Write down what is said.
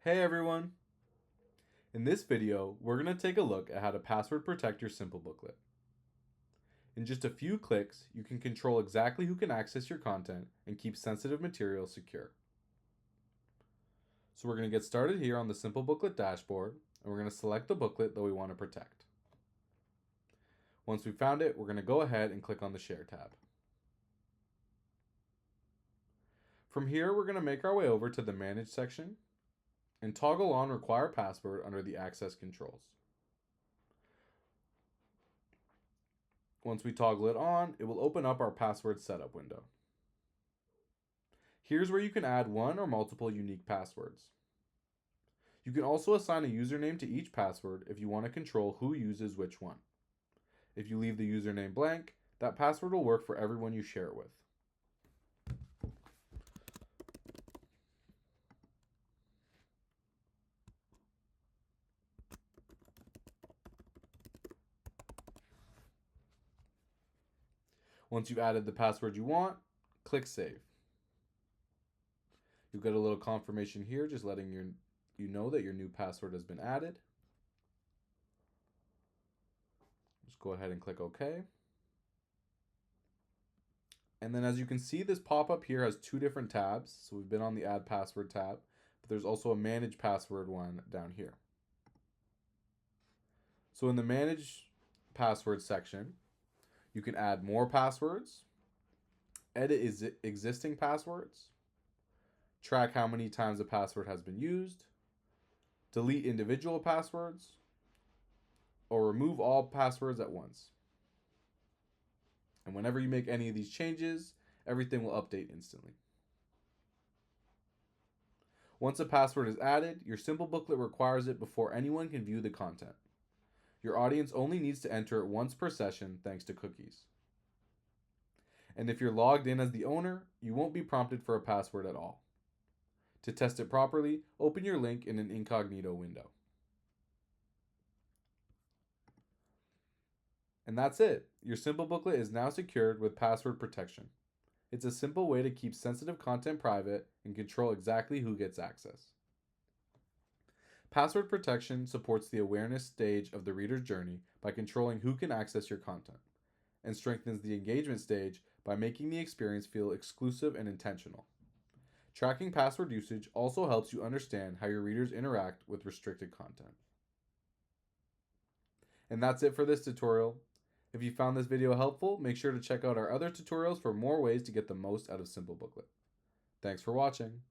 Hey everyone! In this video, we're going to take a look at how to password protect your Simplebooklet. In just a few clicks, you can control exactly who can access your content and keep sensitive material secure. So we're going to get started here on the Simplebooklet dashboard, and we're going to select the booklet that we want to protect. Once we've found it, we're going to go ahead and click on the Share tab. From here, we're going to make our way over to the Manage section and toggle on Require Password under the Access controls. Once we toggle it on, it will open up our password setup window. Here's where you can add one or multiple unique passwords. You can also assign a username to each password if you want to control who uses which one. If you leave the username blank, that password will work for everyone you share it with. Once you've added the password you want, click Save. You'll get a little confirmation here just letting you know that your new password has been added. Just go ahead and click OK. And then as you can see, this pop-up here has two different tabs. So we've been on the Add Password tab, but there's also a Manage Password one down here. So in the Manage Password section, you can add more passwords, edit existing passwords, track how many times a password has been used, delete individual passwords, or remove all passwords at once. And whenever you make any of these changes, everything will update instantly. Once a password is added, your Simplebooklet requires it before anyone can view the content. Your audience only needs to enter it once per session thanks to cookies. And if you're logged in as the owner, you won't be prompted for a password at all. To test it properly, open your link in an incognito window. And that's it. Your Simplebooklet is now secured with password protection. It's a simple way to keep sensitive content private and control exactly who gets access. Password protection supports the awareness stage of the reader's journey by controlling who can access your content, and strengthens the engagement stage by making the experience feel exclusive and intentional. Tracking password usage also helps you understand how your readers interact with restricted content. And that's it for this tutorial. If you found this video helpful, make sure to check out our other tutorials for more ways to get the most out of Simplebooklet. Thanks for watching.